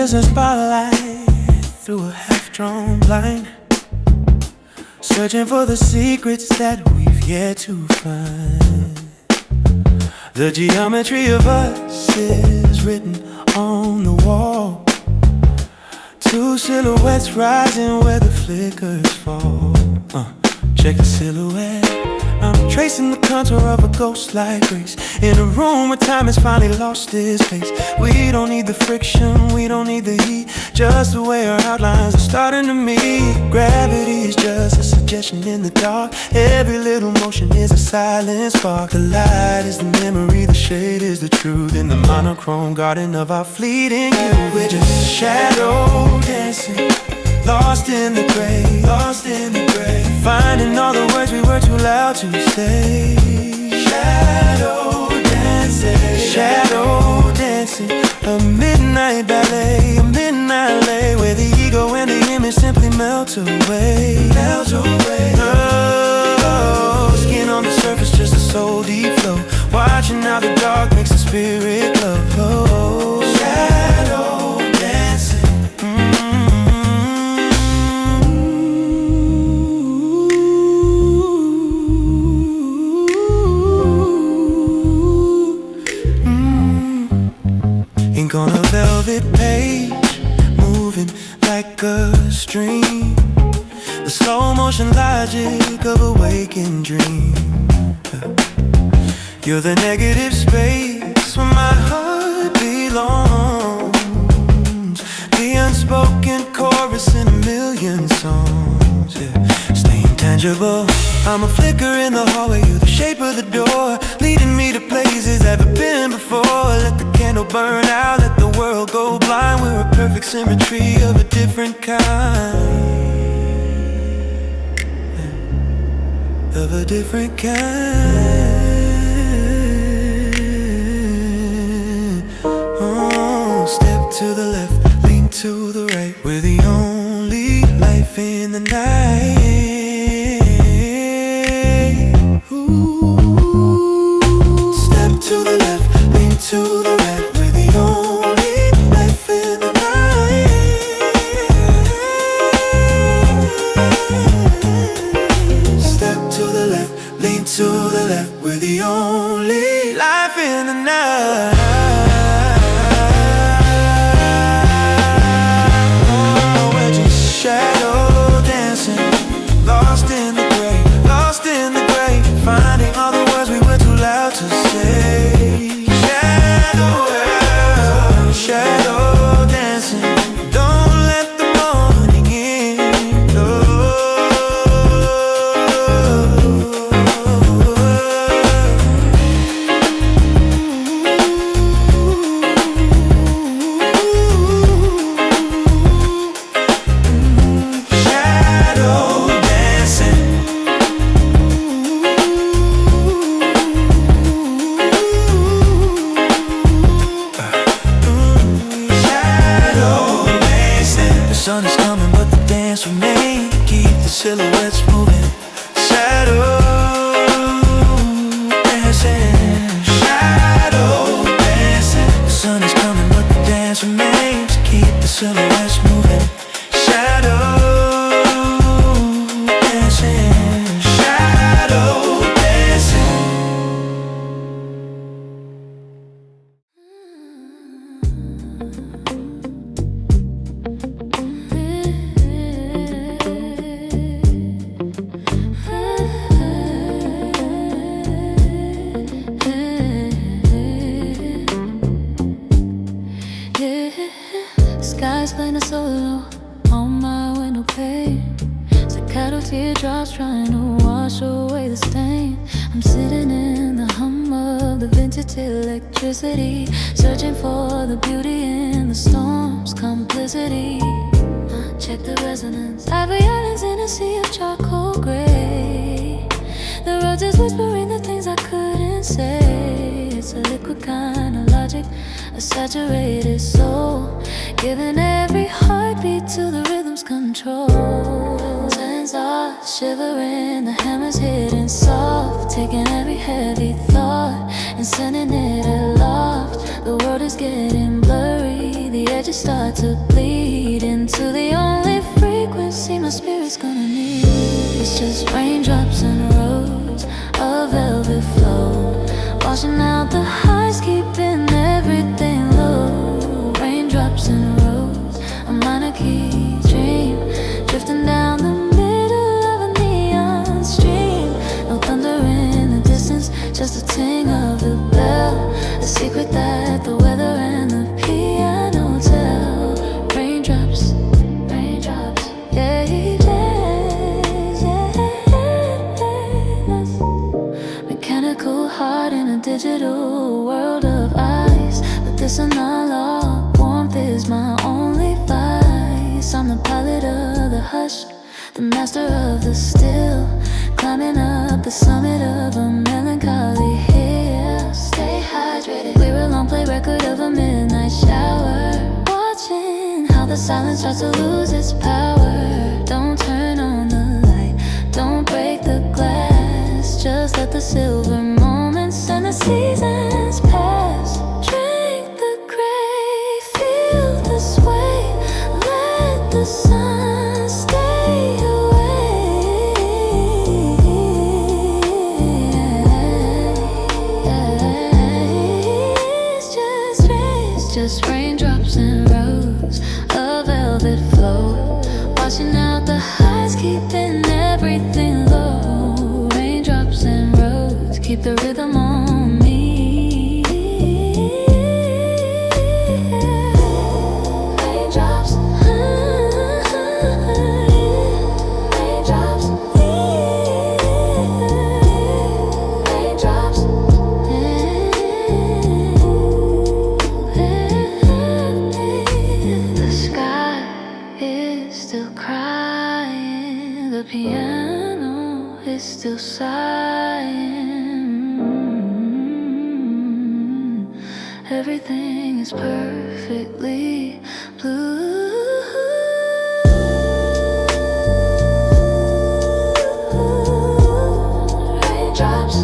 just a spotlight through a half-drawn blind, searching for the secrets that we've yet to find. The geometry of us is written on the wall, two silhouettes rising where the flickers fall. Check the silhouette. I'm tracing the contour of a ghost-like grace in a room where time has finally lost its pace. We don't need the friction, we don't need the heat, just the way our outlines are starting to meet. Gravity is just a suggestion in the dark. Every little motion is a silent spark. The light is the memory, the shade is the truth, in the monochrome garden of our fleeting youth. We're just shadow dancing, lost in the gray, lost in the gray, finding all the words we were too loud to say. Shadow dancing, shadow dancing, a midnight ballet, a midnight lay, where the ego and the image simply melt away. Melt away. Oh, skin on the surface, just a soul deep flow, watching how the dark makes the spirit glow. Oh, shadow dancing. Ink on a velvet page, moving like a stream, the slow motion logic of a waking dream. You're the negative space where my heart belongs, the unspoken chorus in a million songs. Staying tangible, I'm a flicker in the hallway, you're the shape of the door, leading me to places I've never been before. Let the candle burn out, let the world go blind. We're a perfect symmetry of a different kind, of a different kind. Oh, step to the left, lean to the right, we're the only life in the night. To the left, lean to the right, we're the only life in the night. Step to the left, lean to the left, we're the only life in the night. Oh, we're just shadow dancing, lost in the gray, lost in the gray, finding all the words we were too loud to say. Shadow dancing, don't let the morning in. Shadow dancing. The sun is coming, but the dance remains. Keep the silhouettes moving. Shadow dancing, shadow dancing. The sun is coming, but the dance remains. Keep the silhouettes moving. Shadow dancing, shadow dancing. Sky's playing a solo on my window pane. Staccato teardrops trying to wash away the stain. I'm sitting in the hum of the vintage electricity, searching for the beauty in the storm's complicity. Check the resonance, ivory islands in a sea of charcoal gray. The roads is whispering the things I couldn't say. It's a liquid kind of logic, a saturated soul, giving every heartbeat to the rhythm's control. Sands are shivering, the hammer's hitting soft, taking every heavy thought and sending it aloft. The world is getting blurry, the edges energy start to bleed into the only frequency my spirit's gonna need. It's just raindrops and roads, a velvet flow, washing out the highs, keeping everything low. Raindrops and roads, a minor key dream, drifting down the middle of a neon stream. No thunder in the distance, just a ting of the bell, the secret that the weather and the piano tell. Raindrops, raindrops, yeah, yeah, yeah. Mechanical heart in a digital world of ice, but this analog warmth is my only vice. I'm the pilot of the hush, the master of the still, climbing up the summit of a melancholy hill. Stay hydrated, we're a long play record of a midnight shower, watching how the silence starts to lose its power. Don't turn on the light, don't break the glass, just let the silver moments and the seasons pass. Drink the crave, feel the sway, let the sun stay away. It's just raindrops and roads, a velvet flow, washing out the highs, keeping everything low. Raindrops and roads, keep the rhythm on me. Raindrops, raindrops, raindrops. The sky is still crying, the piano is still sighing. Everything is perfectly blue. Raindrops.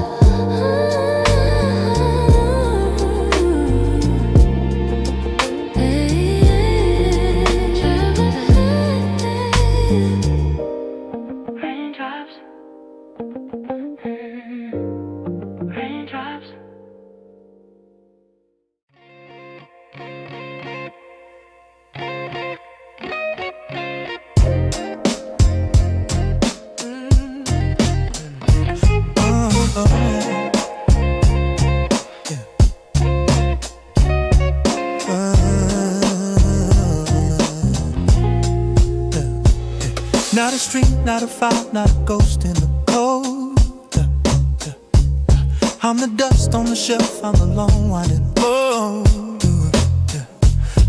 Raindrops. Raindrops. Not a stream, not a fire, not a ghost in the cold. I'm the dust on the shelf, I'm the long winding road.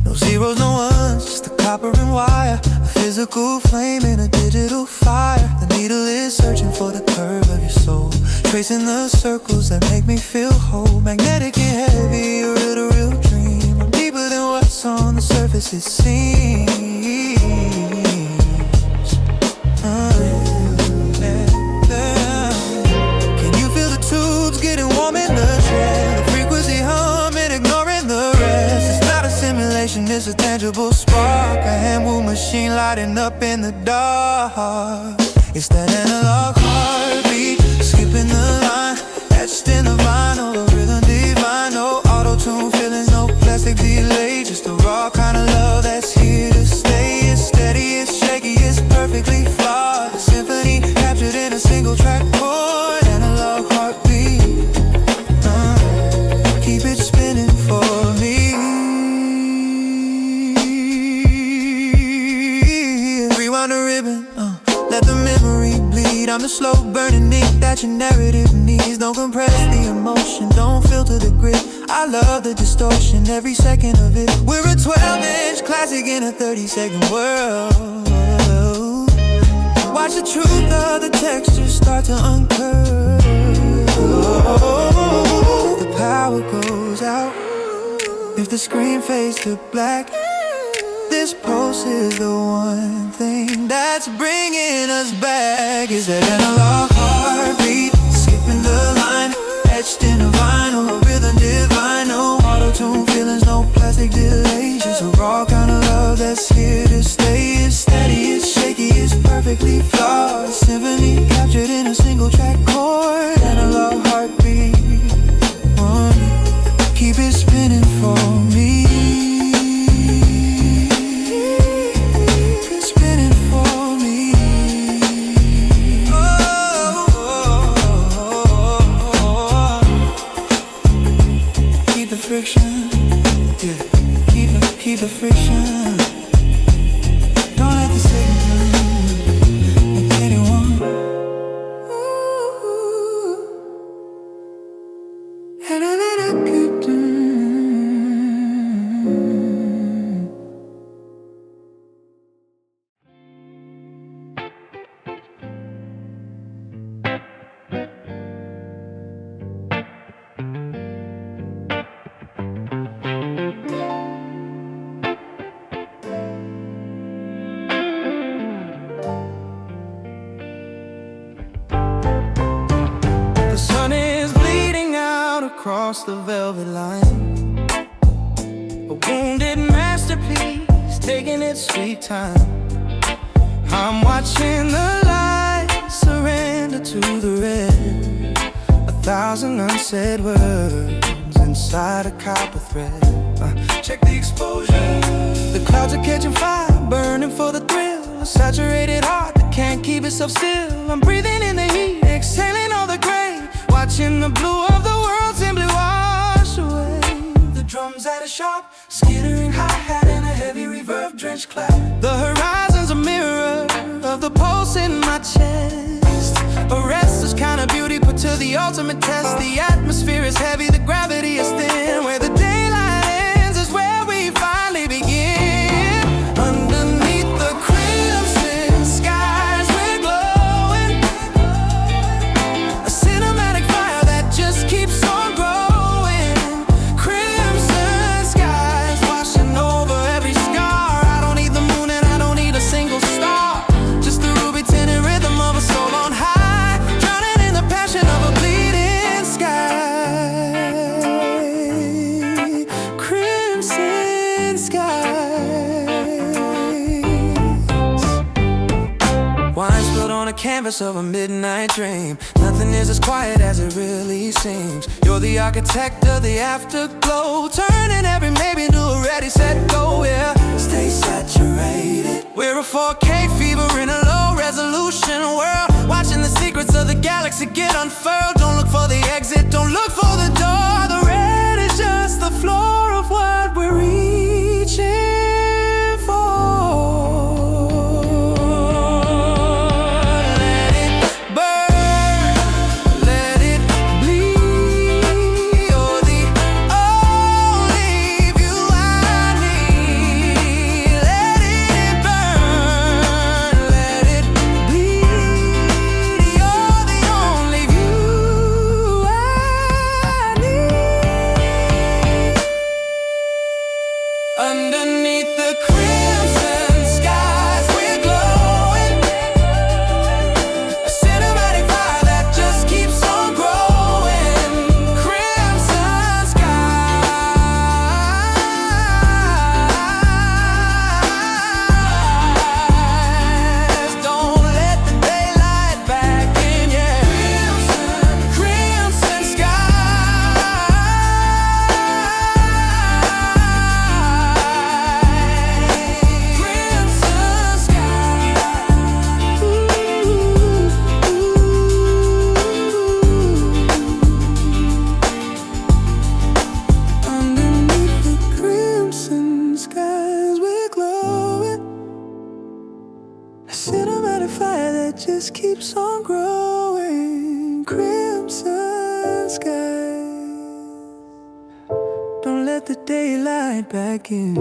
No zeros, no ones, just a copper and wire, a physical flame in a digital fire. The needle is searching for the curve of your soul, tracing the circles that make me feel whole. Magnetic and heavy, a real dream. I'm deeper than what's on the surface, it seems. Can you feel the tubes getting warm in the chair? The frequency humming, ignoring the rest. It's not a simulation, it's a tangible spark, a hand-wound machine lighting up in the dark. It's that analog heartbeat, skipping the line, etched in the vinyl, a rhythm divine. No auto-tune feelings, no plastic delay, just a raw kind of love that's here to stay. It's steady, it's shaky, it's perfectly flawed, a symphony captured in a single track chord. Analog heartbeat, keep it spinning for me. Rewind the ribbon, let the memory bleed. I'm the slow burning ink that your narrative needs. Don't compress the emotion, don't filter the grit. I love the distortion, every second of it. We're a 12-inch classic in a 30-second world. Watch the truth of the texture start to uncurl. The power goes out, if the screen fades to black, this pulse is the one thing that's bringing us back. Is that analog heartbeat, skipping the line, etched in a vinyl, a rhythm divine. No auto-tune feelings, no plastic delay, just a raw kind of friction. Yeah, keep the friction. Don't let the signal make anyone. And I let it keep doing. Across the velvet line, a wounded masterpiece taking its sweet time. I'm watching the light surrender to the red. 1,000 unsaid words inside a copper thread. Check the exposure. The clouds are catching fire, burning for the thrill. A saturated heart that can't keep itself still. I'm breathing in the heat, exhaling all the gray. Watching the blue of the world simply wash away. The drums at a shop, skittering hi-hat and a heavy reverb-drenched clap. The horizon's a mirror of the pulse in my chest. A restless kind of beauty put to the ultimate test. The atmosphere is heavy, the gravity is thin. Where the daylight ends is where we finally begin. Underneath the crimson skies we're glowing. A cinematic fire that just keeps on growing. Crimson skies washing over every scar. I don't need the moon and I don't need a single star. Just the ruby tinted rhythm of a soul on high, drowning in the passion of a bleeding sky. Crimson skies. Wine spilled on a canvas of a midnight dream. Nothing is as quiet as it really seems. You're the architect of the afterglow, turning every maybe into a ready, set, go. Yeah, stay saturated. We're a 4K fever in a low resolution world, watching the secrets of the galaxy get unfurled. Don't look for the exit, don't look for the door. The red is just the floor of what we're reaching for. Let it burn, let it bleed. You're the only view I need. Let it burn, let it bleed. You're the only view I need. Underneath the crimson skies we're glowing. A cinematic fire that just keeps on growing. Crimson skies. Don't let the daylight back in, yeah. Crimson skies. Crimson skies. Underneath the crimson skies we're glowing. A cinematic fire that just keeps on growing. Crimson skies. Don't let the daylight back in.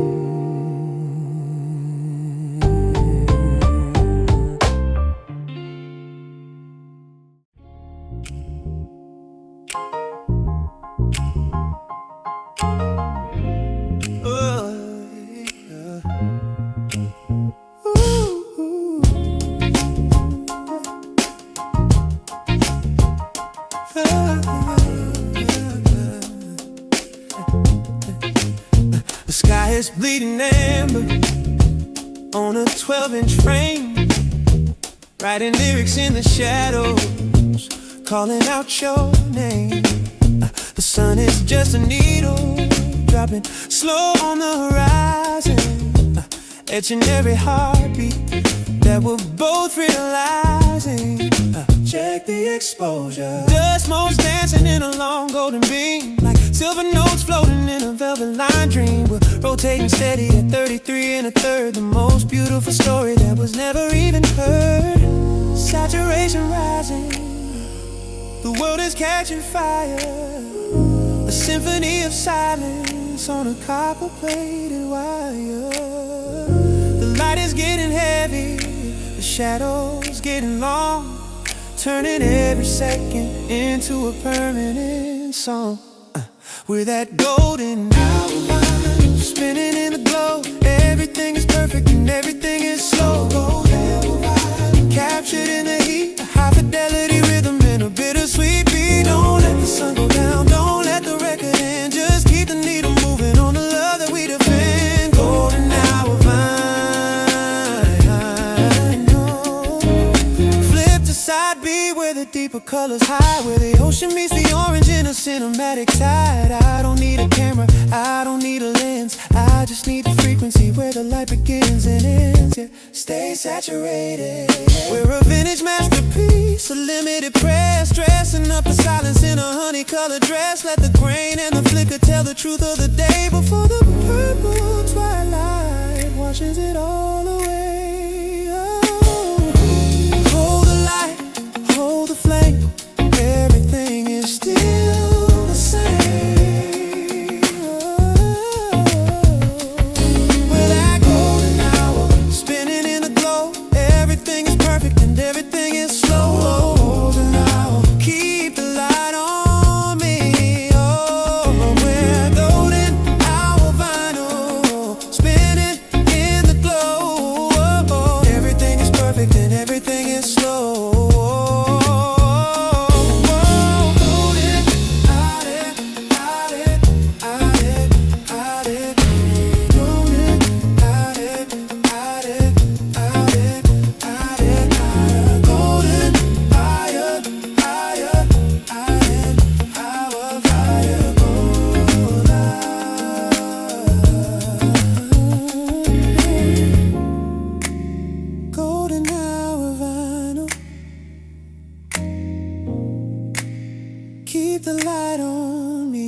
The sky is bleeding amber on a 12-inch frame, writing lyrics in the shadows, calling out your name. The sun is just a needle dropping slow on the horizon, etching every heartbeat that we're both realizing. Check the exposure. Dust motes dancing in a long golden beam, like Silver notes floating in a velvet line dream. We're rotating steady at 33 and a third. The most beautiful story that was never even heard. Saturation rising, the world is catching fire. A symphony of silence on a copper-plated wire. The light is getting heavy, the shadows getting long, turning every second into a permanent song. We're that golden hour, spinning in the glow. Everything is perfect and everything is slow. Captured in the heat, a high fidelity rhythm and a bittersweet beat. Don't let the sun go down, don't let the record end. Just keep the needle moving on the love that we defend. Golden hour vine. Flip to side B where the deeper colors hide, where the ocean meets the orange in a cinematic tide. I don't need a camera, I don't need a lens, I just need the frequency where the light begins and ends. Yeah, stay saturated. We're a vintage masterpiece, a limited press, dressing up the silence in a honey-colored dress. Let the grain and the flicker tell the truth of the day before the purple twilight washes it all away. Oh. Hold the light, hold the flame, everything is still the same. We're that golden hour, spinning in the glow. Everything is perfect and everything is slow. Golden hour, keep the light on me. Oh, we're golden hour vinyl, spinning in the glow. Everything is perfect and everything is slow. Golden hour vinyl, keep the light on me.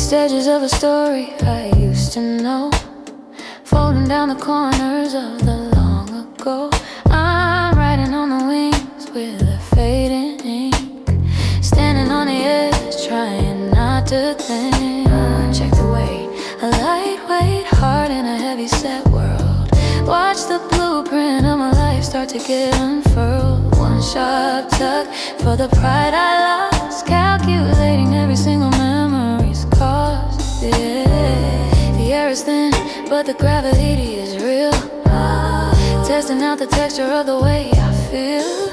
Edges of a story I used to know, folding down the corners of the long ago. I'm riding on the wings with a fading ink, standing on the edge, trying not to think. Check the weight, a lightweight heart in a heavy set world. Watch the blueprint of my life start to get unfurled. One sharp tug for the pride I lost, calculating every single memory's cost. Yeah, the air is thin, but the gravity is real. Testing out the texture of the way I feel.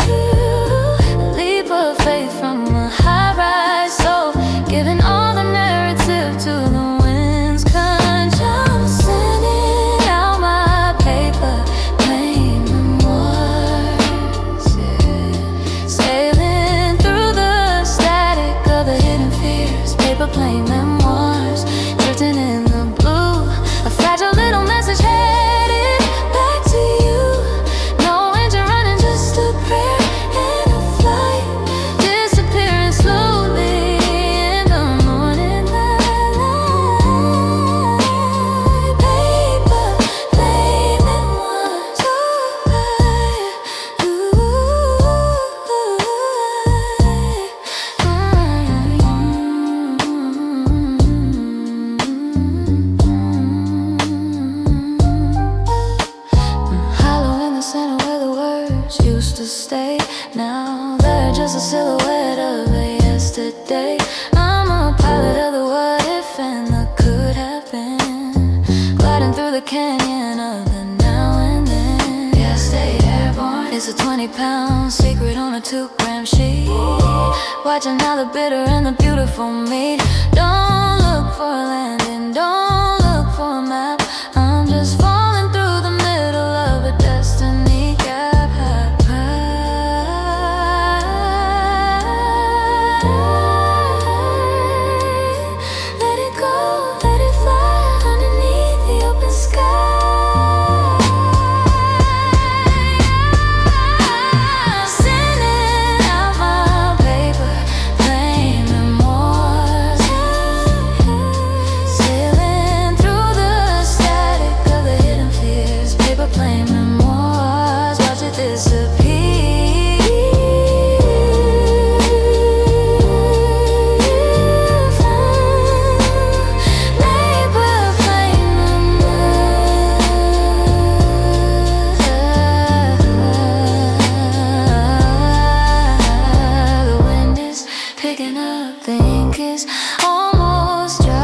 A leap of faith from a high-rise soul, giving all the narrative to the wind's control. Sending out my paper, plain memoirs. Yeah. Sailing through the static of the hidden fears. Paper, plain memoirs. Drifting in the blue, a fragile little message headed back to you. No engine running, just a prayer and to stay. Now they're just a silhouette of a yesterday. I'm a pilot of the what if and the could have been, gliding through the canyon of the now and then. Yeah, I stay airborne. It's a 20-pound secret on a 2-gram sheet, watching how the bitter and the beautiful meet. Don't look for a landing, don't look for a map. I'm just falling through the middle of a destiny gap. Let it go, let it fly underneath the open sky. Sending out my paper, plain memoirs. Sailing through the static of the hidden fears. Paper, plain memoirs, watch it disappear. Picking up, the ink is almost dry.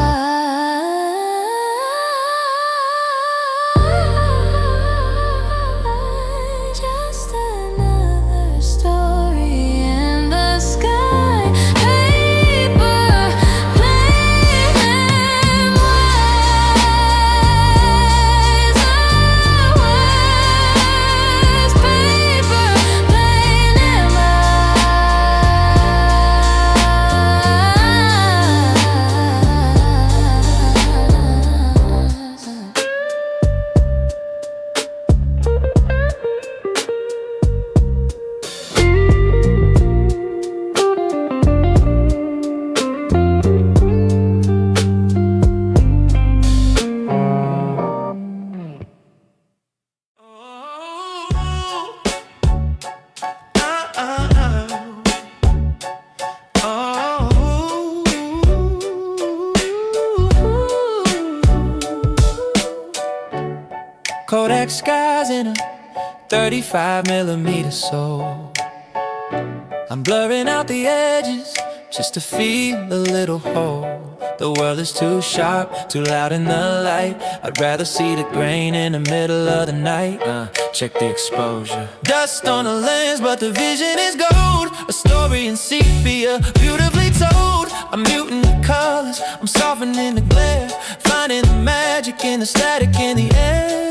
Just another story in the sky. Paper, plain memoirs. Paper, plain Kodak skies in a 35mm soul. I'm blurring out the edges just to feel a little whole. The world is too sharp, too loud in the light. I'd rather see the grain in the middle of the night. Check the exposure. Dust on the lens, but the vision is gold. A story in sepia, beautifully told. I'm muting the colors, I'm softening the glare, finding the magic in the static in the air.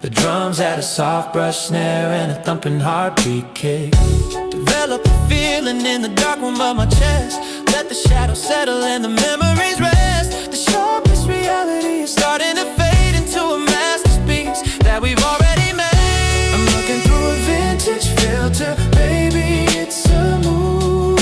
The drums add a soft brush snare and a thumping heartbeat kick. Develop a feeling in the dark room of my chest. Let the shadows settle and the memories rest. The sharpest reality is starting to fade into a masterpiece that we've already made. I'm looking through a vintage filter, baby, it's a mood.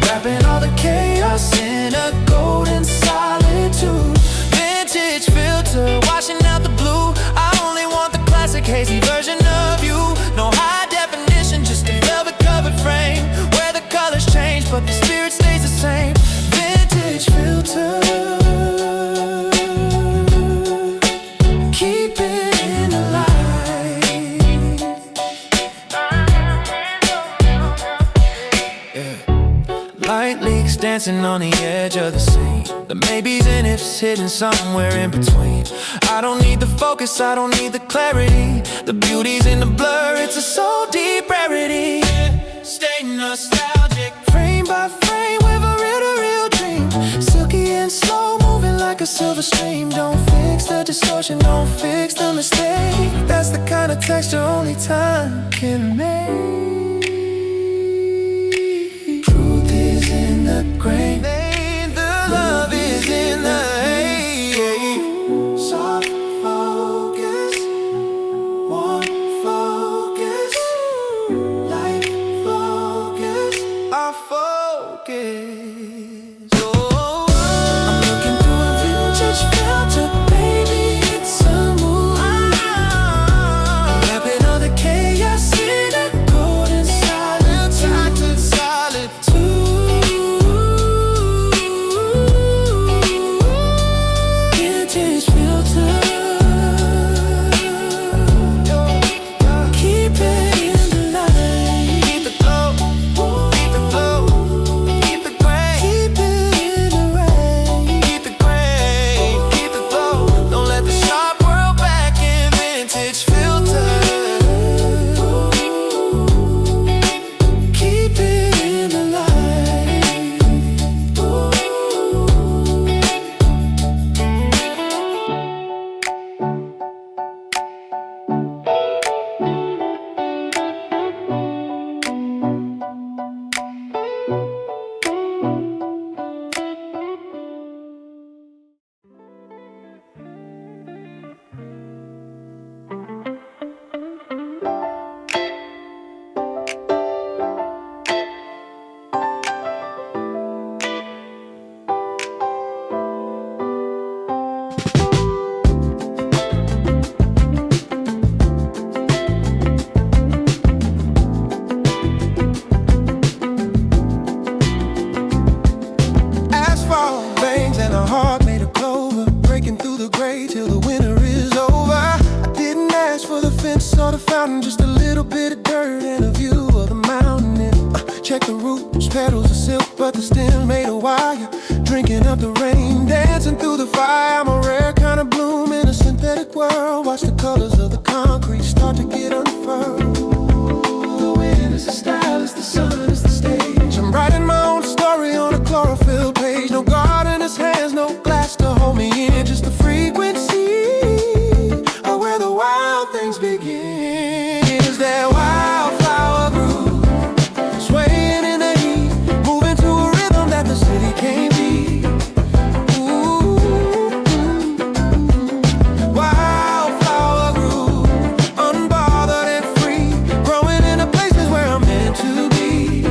Wrapping all the chaos in a golden solitude. Vintage filter, washing out the blue. I only want the classic hazy version of you. No high definition, just a velvet covered frame where the colors change but the spirit stays the same. Vintage filter, keep it in the light. Yeah. Light leaks dancing on the edge of the scene. The maybes and ifs hidden somewhere in between. I don't need the focus, I don't need the clarity. The beauty's in the blur, it's a soul deep rarity. Stay nostalgic, frame by frame with a real dream. Silky and slow, moving like a silver stream. Don't fix the distortion, don't fix the mistake. That's the kind of texture only time can make. Truth is in the grain, the love is in the haze. Soft focus, one focus, light focus, our focus. Oh, I'm looking through a vintage filter, baby, it's a mood. I'm wrapping all the chaos in a golden mountain, just a little bit of dirt and a view of the mountain. And, check the roots, petals are silk, but the stem made of wire. Drinking up the rain, dancing through the fire. I'm a rare kind of bloom in a synthetic world. Watch the colors of the concrete start to get unfurled. The wind is the style, it's the sun, it's the stage. I'm writing my own story on a chlorophyll page. No gardener's hands, no glass to hold me in. Just the frequency of where the wild things begin. Is that wildflower groove, swaying in the heat, moving to a rhythm that the city can't beat. Ooh, wildflower groove, unbothered and free, growing in the places where I'm meant to be.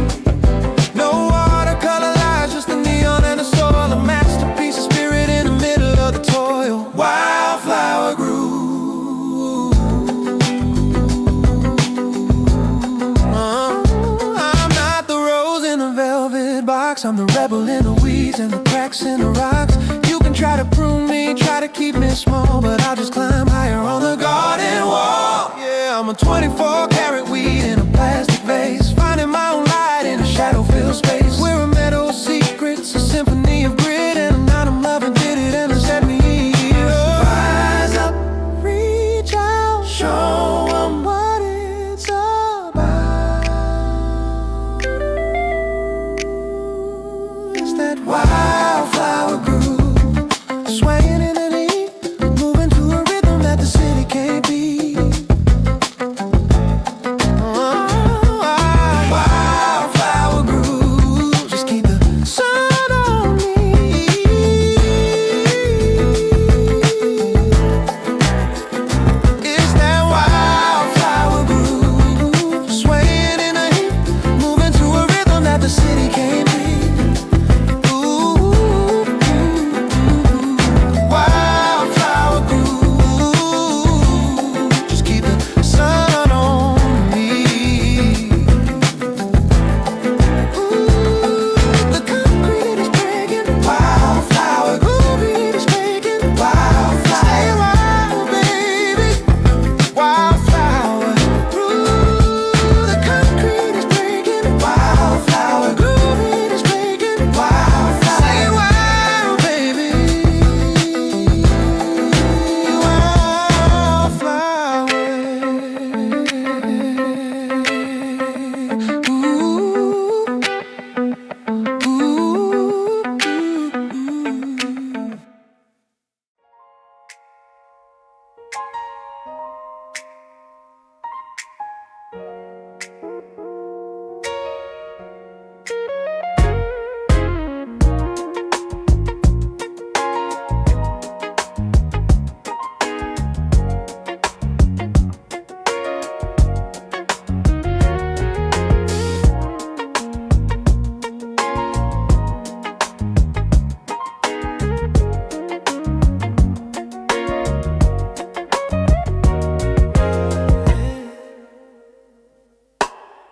No watercolor lies, just the neon and the soil, a masterpiece of spirit in the middle of the toil. Wildflower groove. I'm not the rose in the velvet box, I'm the rebel in the weeds and the cracks in the rocks. You can try to prune me, try to keep me small, but I'll just climb higher on the garden wall. Yeah, I'm a 24-karat weed in a plastic vase, finding my own light in a shadow-filled space. We're a meadow of secrets, a symphony of grit, and a night I'm loving did it and it set me here. Rise up, reach out, show 'em what it's about. It's that wildflower groove, swaying in the heat, moving to a rhythm that the city can't beat. Wildflower groove, just keep the sun on me. It's that wildflower groove, swaying in the heat, moving to a rhythm that the city can't beat. Ooh, wildflower groove, just keep the sun on me. The concrete is breaking, wildflower groove is making, wildflower. Stay wild, baby, wildflower groove. The concrete is breaking, wildflower groove is making, wildflower. Stay wild, baby, wildflower.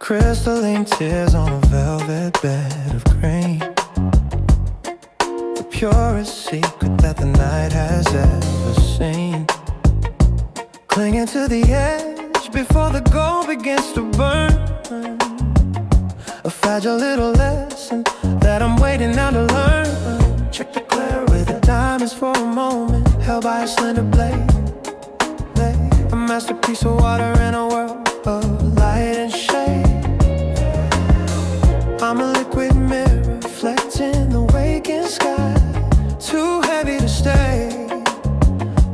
Crystalline tears on a velvet bed of green, the purest secret that the night has ever seen. Clinging to the edge before the gold begins to burn, a fragile little lesson that I'm waiting now to learn. Check the glare with the diamonds for a moment, held by a slender blade. A masterpiece of water in a world of light and shade. I'm a liquid mirror reflecting the waking sky. Too heavy to stay,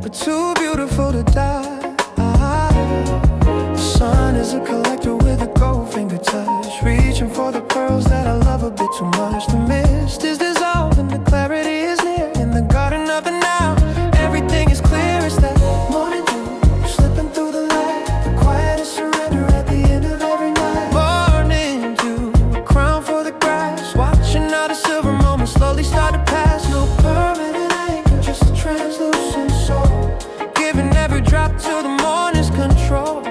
but too beautiful to die. The sun is a collector with a gold finger touch, reaching for the pearls that I love a bit too much. The mist is dissolving, the clarity is near. In the garden of the now, everything is clear. It's that morning dew, slipping through the light, the quietest surrender at the end of every night. Morning dew, a crown for the grass, watching how the silver moments slowly start to pass. No permanent anchor, just a translucent soul, giving every drop to the morning's control.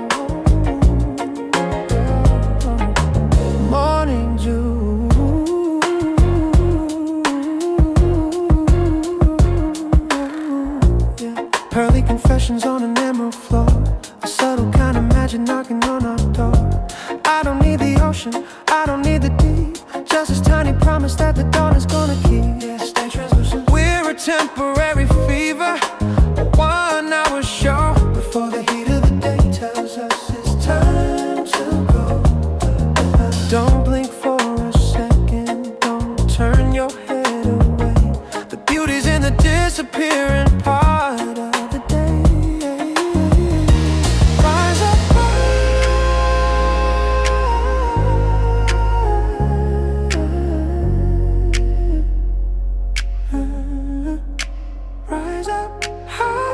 knocking on our door. I don't need the ocean, I don't need the deep, just this tiny promise that the dawn is gonna keep. Yeah, stay translucent. We're a temporary fever, a 1 hour show before the heat of the day tells us it's time to go. Don't blink for a second, don't turn your head away. The beauty's in the disappearing part of the day. Rise up, rise up high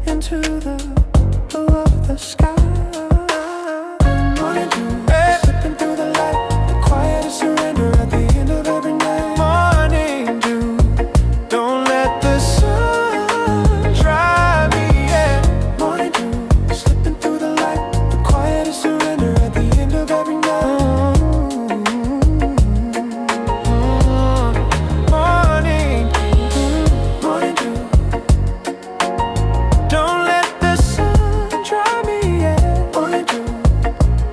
into the blue of the sky. Morning dew, slipping through the light, the quiet is surrender at the end of every night. Morning dew, don't let the sun dry me, yeah. Morning dew, slipping through the light, the quiet is surrender at the end of every night. Morning dew, don't let the sun dry me, yeah. Morning dew,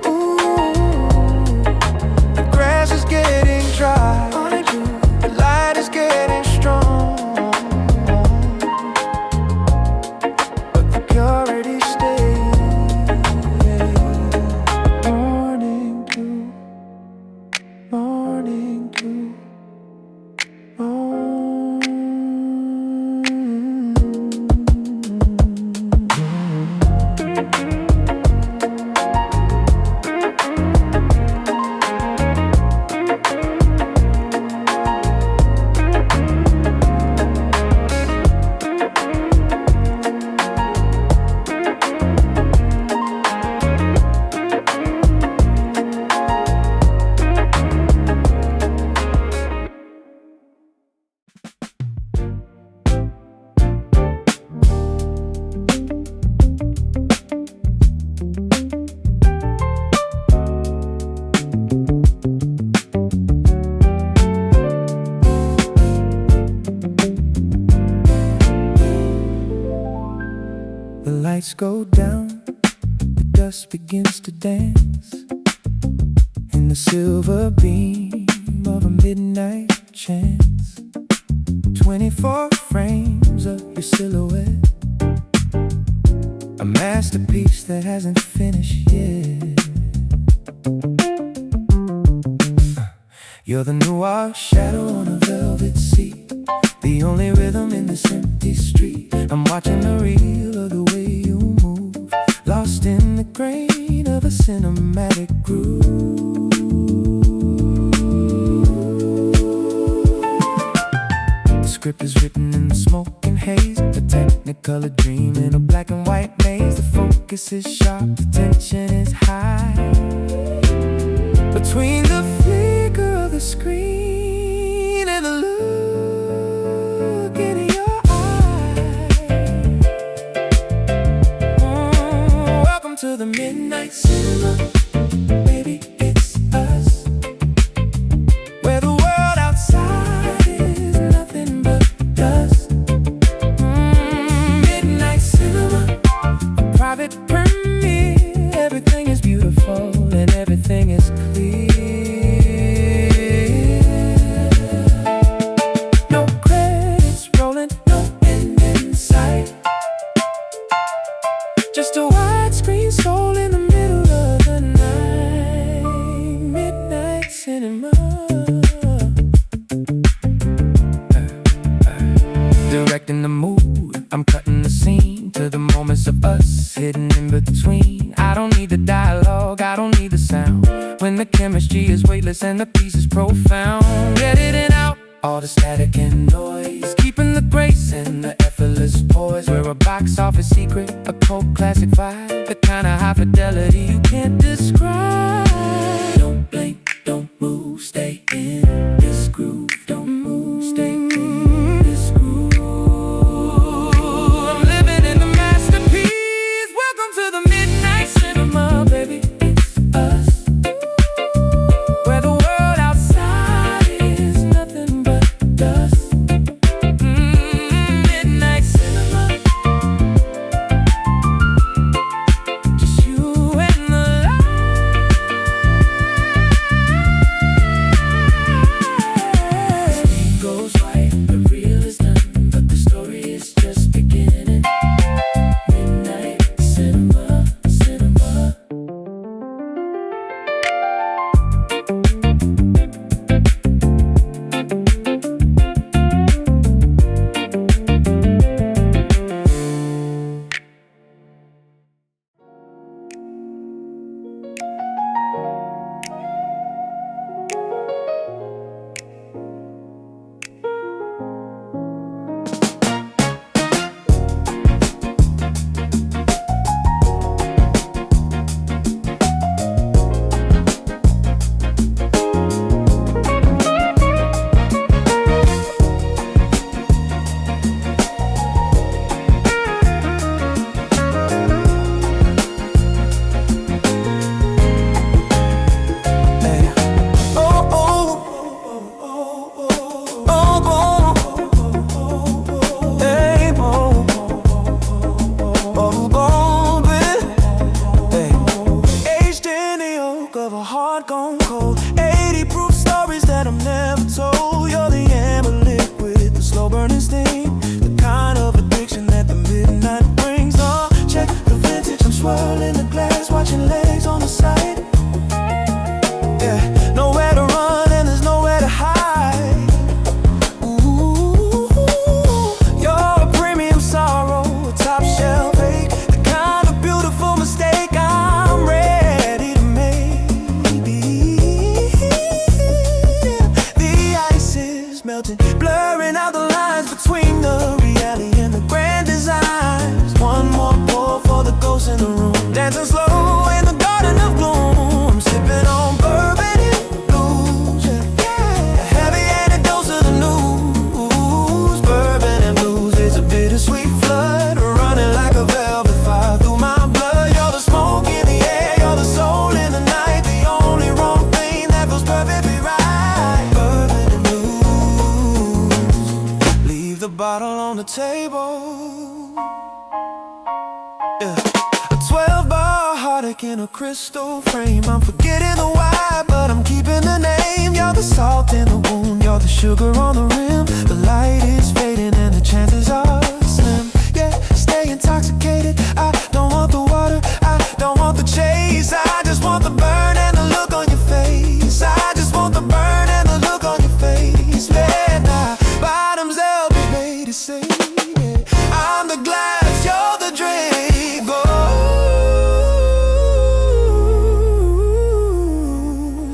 ooh, the grass is getting dry. Morning dew, the light is getting strong, but the purity stays. Morning dew, morning dew, the lights go down, the dust begins to dance in the silver beam of a midnight chance. 24 frames of your silhouette, a masterpiece that hasn't finished yet. You're the noir shadow on a velvet seat, the only rhythm in this empty street. I'm watching the reel of the way you move, lost in the grain of a cinematic groove. The script is written in the smoke and haze, a technicolor dream in a black and white maze. The focus is sharp, the tension is high, between the flicker of the screen and the look in your eye. Welcome to the midnight cinema, baby, it's us, where the world outside is nothing but dust. Midnight cinema, a private premiere, everything is beautiful and everything is clear. No credits rolling, no end in sight, just a widescreen soul in the middle of the night. Midnight cinema, directing the mood, I'm cutting the scene to the moments of us hidden in between. I don't need the dialogue, I don't need the sound, when the chemistry is weightless and the piece is profound. Editing out all the static and noise, keeping the grace and the effortless poise. We're a box office secret, a cult classic vibe, the kind of high fidelity you can't describe. Don't blink, don't move, stay in this groove. Don't move, stay in this groove. I'm living in the masterpiece. Welcome to the midnight cinema, baby, it's us, where the world outside is nothing but dust. table. Yeah. A 12-bar heartache in a crystal frame. I'm forgetting the why, but I'm keeping the name. You're the salt in the wound, you're the sugar on the rim. The light is fading and the chances are slim. Yeah, stay intoxicated. I don't want the water, I don't want the chase. I just want the burn and the look on your face. I just want the burn and the look on your face. Man, bottoms help me made it say, yeah. I'm the glass, you're the drink.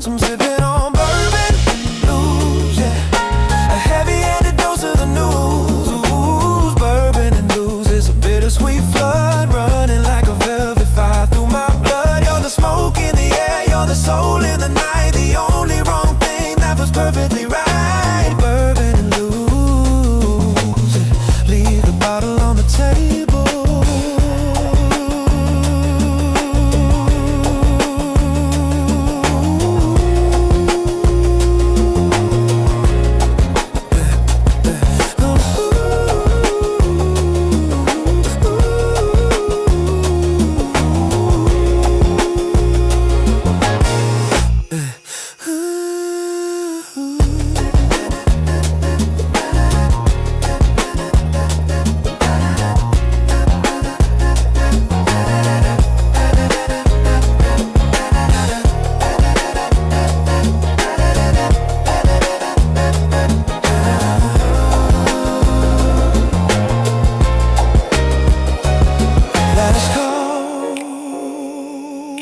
So I'm sipping on bourbon blues, yeah. A heavy-handed dose of the news. Ooh, bourbon and blues is a bittersweet flood running like a velvet fire through my blood. You're the smoke in the air, you're the soul in the night. The only wrong thing that was perfectly right. Bourbon and blues, yeah. Leave the bottle on the table. Last call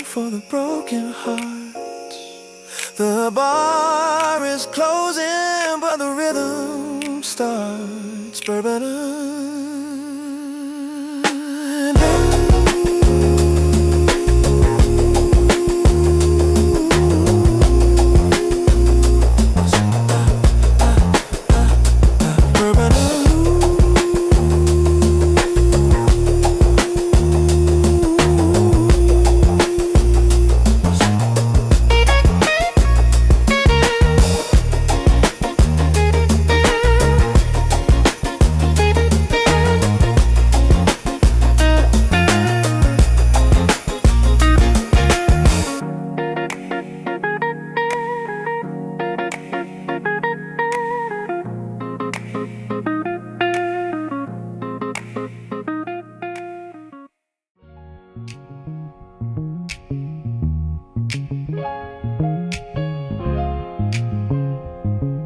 for the broken hearts. The bar is closing, but the rhythm starts. Bourbon and bourbon and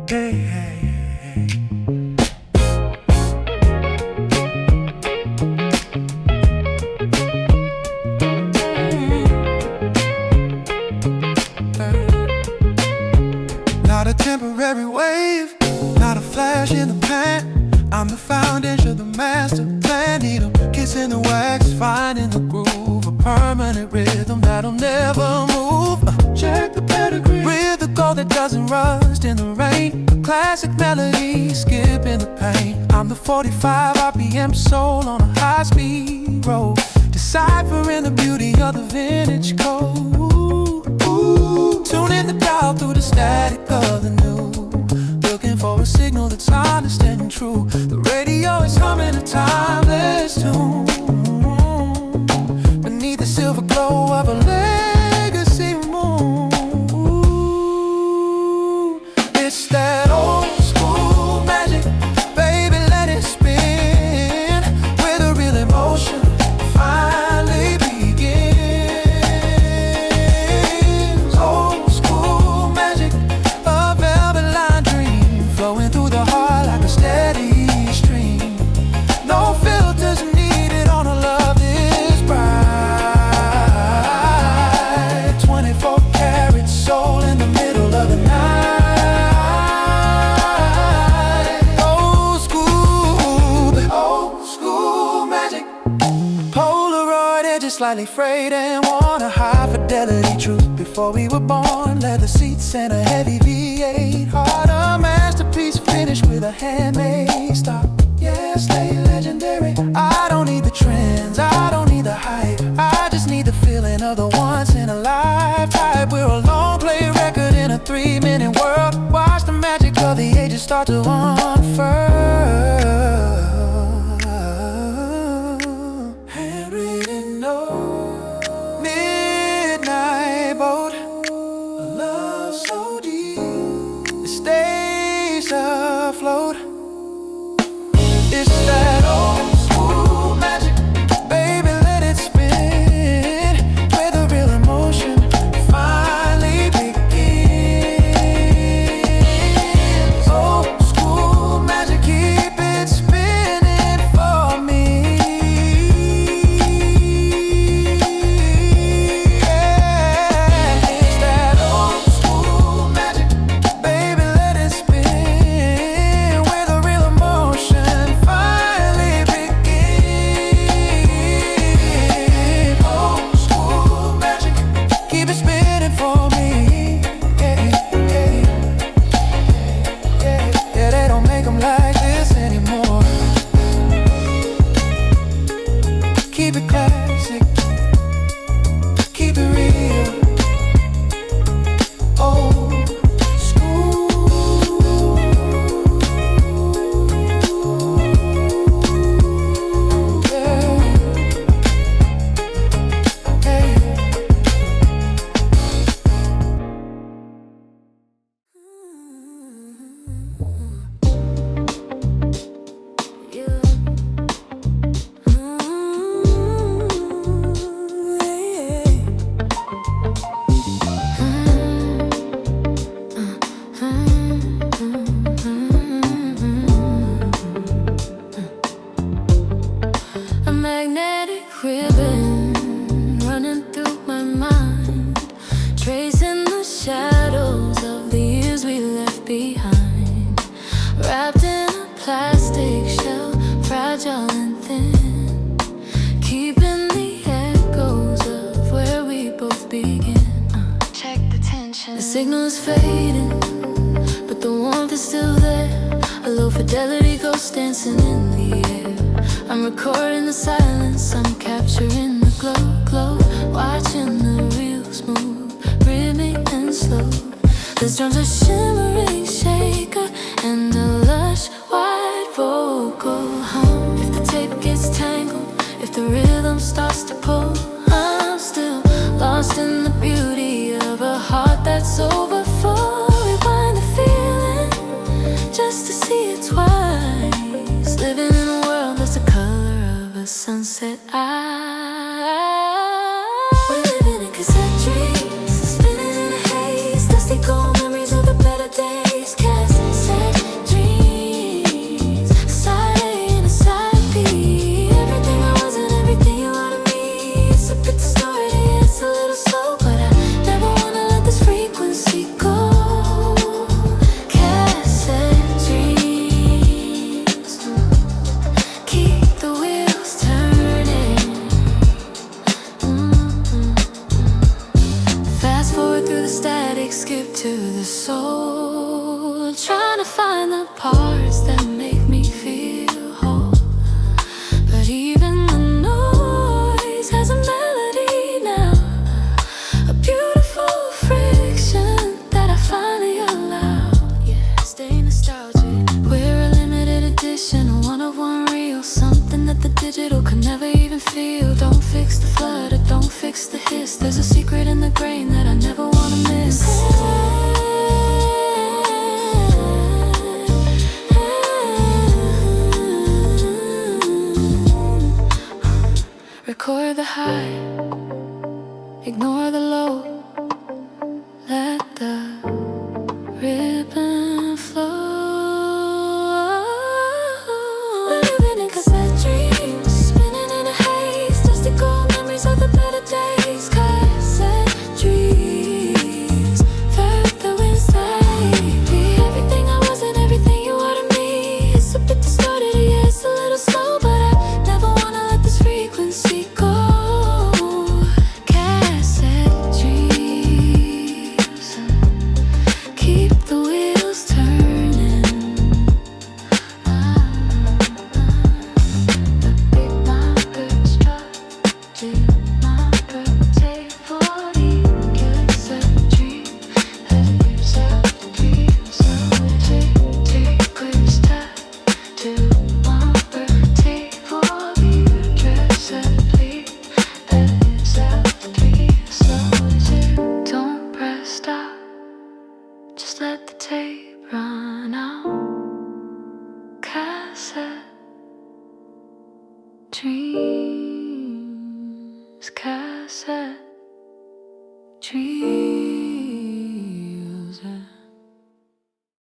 hey, hey, hey. Not a temporary wave, not a flash in the pan. I'm the foundation, the master plan. Need a kiss in the wax, finding the groove. A permanent rhythm that'll never move. Check the pedigree with the gold that doesn't rust in the rain. A classic melody, skipping the pain. I'm the 45 RPM soul on a high-speed road, deciphering the beauty of the vintage code. Ooh, tuning the dial through the static of the new, looking for a signal that's honest and true. The radio is humming a timeless tune beneath the silver glow of a legacy moon. It's that old school magic, baby, let it spin, where the real emotion finally begins. Old school magic, a velvet line dream, flowing through the heart like a steady stream. No filters needed on a love this bright. 24 karat soul in the middle of the night. Old school magic. Polaroid edges slightly frayed and worn. A high fidelity truth before we were born. Leather seats and a heavy V8 heart. A masterpiece finished with a handmade stop. Yeah, stay legendary. I don't need the trends, I don't need the hype. I just need the feeling of the once in a life type. We're a long play record in a 3-minute world. Watch the magic of the ages start to unfurl. keep it classic, keep it real, old school. Yeah. Hey. A magnetic ribbon running through my mind, tracing the shadows of the years we left behind. Wrapped in a plastic shell, fragile and thin, keeping the echoes of where we both begin. Check the tension. The signal is fading, but the warmth is still there. A low fidelity ghost dancing in the air. I'm recording the silence, I'm capturing the glow, watching the reels move, rhythmic and slow. This drum's a shimmering shaker and a lush, wide vocal hum. If the tape gets tangled, if the rhythm starts to pull, I'm still lost in the beauty of a heart that's overfull. Rewind the feeling just to see it twice. Living in a world that's the color of a sunset. We're living in cassette dreams, spinning in a haze, dusty gold memories of the better days. Cassette dreams, side A and a side B. Everything I was and everything you are to me. It's a bit distorted, it's a little slow, but I never wanna let this frequency go. Cassette dreams, keep the wheels turning. Fast forward through the static, skip to the soul, trying to find the parts that make me feel whole. But even the noise has a melody now, a beautiful friction that I finally allow. Yeah, stay nostalgic. We're a limited edition, a one of one reel, something that the digital could never even feel. Don't fix the flutter, don't fix the hiss. There's a secret in the grain that I never wanna miss. Record the high, ignore the low, let the ribbon flow. We're living in cassette dreams, spinning in a haze, dusty gold memories of the better days. Cassette dreams, felt the winds be everything I was and everything you are to me. It's a bit distorted, yeah, it's a little slow, but I never wanna let this frequency go. Cassette dreams, keep the wheels turning. Pick my birds, drop to my birthday for the cassette dream. Let yourself dream, so take quick step to my birthday for the dress and leave. Let yourself dream, so don't press stop, just let the tape run out. Cassette dreams, cassette dreams.